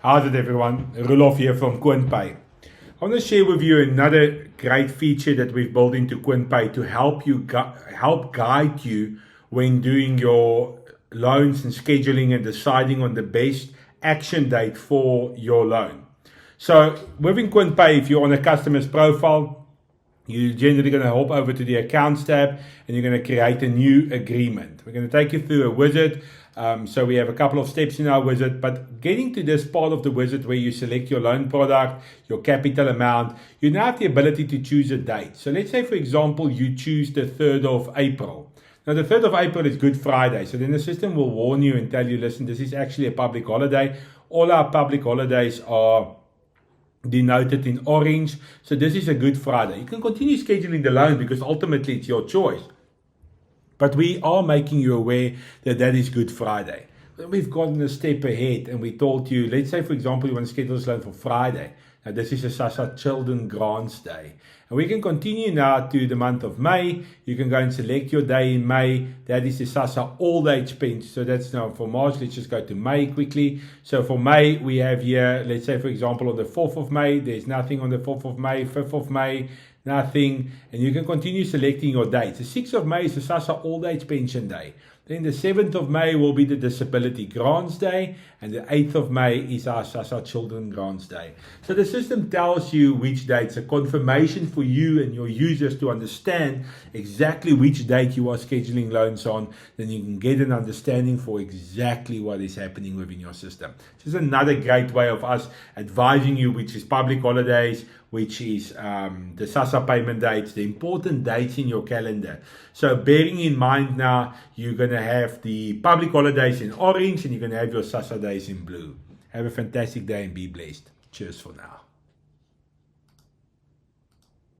How's it, everyone? Rulof here from QuintPay. I want to share with you another great feature that we've built into QuintPay to help guide you when doing your loans and scheduling and deciding on the best action date for your loan. So within QuintPay, if you're on a customer's profile, you're generally going to hop over to the accounts tab and you're going to create a new agreement. We're going to take you through a wizard. So we have a couple of steps in our wizard, but getting to this part of the wizard where you select your loan product, your capital amount, you now have the ability to choose a date. So let's say, for example, you choose the 3rd of April. Now, the 3rd of April is Good Friday. So then the system will warn you and tell you, listen, this is actually a public holiday. All our public holidays are denoted in orange. So this is a Good Friday. You can continue scheduling the loan because ultimately it's your choice. But we are making you aware that that is Good Friday. We've gotten a step ahead and we told you, let's say, for example, you want to schedule this loan for Friday. Now, this is a SASSA Children Grants Day. And we can continue now to the month of May. You can go and select your day in May. That is the SASSA All Age Pinch. So that's now for March. Let's just go to May quickly. So for May, we have here, let's say, for example, on the 4th of May, there's nothing on the 4th of May, 5th of May, nothing, and you can continue selecting your dates. The 6th of May is the SASSA Old Age Pension Day. Then the 7th of May will be the Disability Grants Day, and the 8th of May is our SASSA Children Grants Day. So the system tells you which dates, a confirmation for you and your users to understand exactly which date you are scheduling loans on. Then you can get an understanding for exactly what is happening within your system. This is another great way of us advising you which is public holidays, which is the SASSA payment dates, the important dates in your calendar. So bearing in mind now, you're going to have the public holidays in orange and you're going to have your SASSA days in blue. Have a fantastic day and be blessed. Cheers for now.